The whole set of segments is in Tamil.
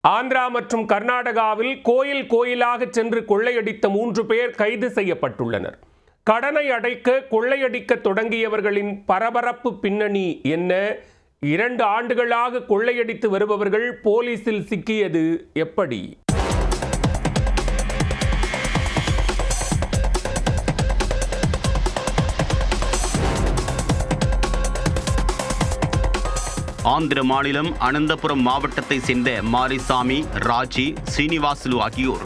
ஆந்திரா மற்றும் கர்நாடகாவில் கோயில் கோயிலாக சென்று கொள்ளையடித்த 3 பேர் கைது செய்யப்பட்டுள்ளனர். கடனை அடைக்க கொள்ளையடிக்க தொடங்கியவர்களின் பரபரப்பு பின்னணி என்ன? 2 ஆண்டுகளாக கொள்ளையடித்து வருபவர்கள் போலீசில் சிக்கியது எப்படி? ஆந்திர மாநிலம் அனந்தபுரம் மாவட்டத்தை சேர்ந்த மாரிசாமி, ராஜி, சீனிவாசுலு ஆகியோர்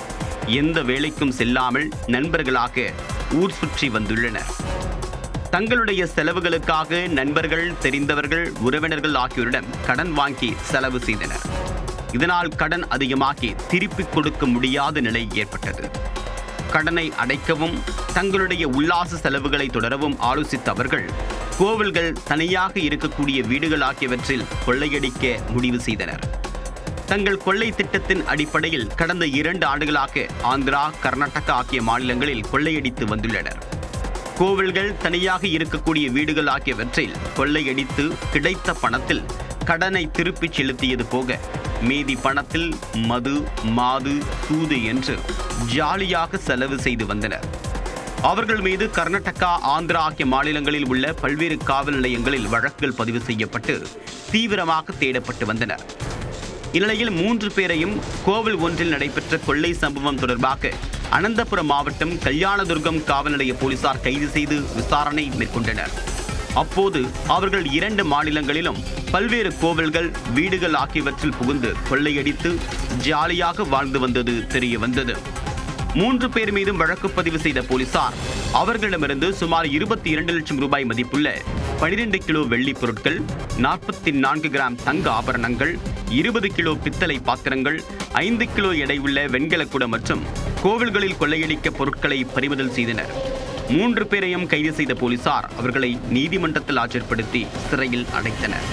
எந்த வேலைக்கும் செல்லாமல் நண்பர்களாக ஊர் சுற்றி வந்துள்ளனர். தங்களுடைய செலவுகளுக்காக நண்பர்கள், தெரிந்தவர்கள், உறவினர்கள் ஆகியோரிடம் கடன் வாங்கி செலவு செய்தனர். இதனால் கடன் அதிகமாகி திருப்பிக் கொடுக்க முடியாத நிலை ஏற்பட்டது. கடனை அடைக்கவும் தங்களுடைய உல்லாச செலவுகளை தொடரவும் ஆலோசித்த அவர்கள் கோவில்கள், தனியாக இருக்கக்கூடிய வீடுகள் ஆகியவற்றில் கொள்ளையடிக்க முடிவு செய்தனர். தங்கள் கொள்ளை திட்டத்தின் அடிப்படையில் கடந்த 2 ஆண்டுகளாக ஆந்திரா, கர்நாடகா ஆகிய மாநிலங்களில் கொள்ளையடித்து வந்துள்ளனர். கோவில்கள், தனியாக இருக்கக்கூடிய வீடுகள் ஆகியவற்றில் கொள்ளையடித்து கிடைத்த பணத்தில் கடனை திருப்பிச் செலுத்தியது போக மீதி பணத்தில் மது, மாது, சூது என்று ஜாலியாக செலவு செய்து வந்தனர். அவர்கள் மீது கர்நாடகா, ஆந்திரா ஆகிய மாநிலங்களில் உள்ள பல்வேறு காவல் நிலையங்களில் வழக்குகள் பதிவு செய்யப்பட்டு தீவிரமாக தேடப்பட்டு வந்தனர். இந்நிலையில் 3 பேரையும் கோவில் ஒன்றில் நடைபெற்ற கொள்ளை சம்பவம் தொடர்பாக அனந்தபுரம் மாவட்டம் கல்யாணதுர்கம் காவல் நிலைய போலீசார் கைது செய்து விசாரணை மேற்கொண்டனர். அப்போது அவர்கள் 2 மாநிலங்களிலும் பல்வேறு கோவில்கள், வீடுகள் ஆகியவற்றில் புகுந்து கொள்ளையடித்து ஜாலியாக வாழ்ந்து வந்தது தெரிய வந்தது. 3 பேர் மீதும் வழக்கு பதிவு செய்த போலீசார் அவர்களிடமிருந்து சுமார் 22 லட்சம் ரூபாய் மதிப்புள்ள 12 கிலோ வெள்ளி பொருட்கள், 44 கிராம் தங்க ஆபரணங்கள், 20 கிலோ பித்தளை பாத்திரங்கள், 5 கிலோ எடையுள்ள வெண்கலக்குடம் மற்றும் கோவில்களில் கொள்ளையடிக்க பொருட்களை பறிமுதல் செய்தனர். 3 பேரையும் கைது செய்த போலீசார் அவர்களை நீதிமன்றத்தில் ஆஜர்படுத்தி சிறையில் அடைத்தனர்.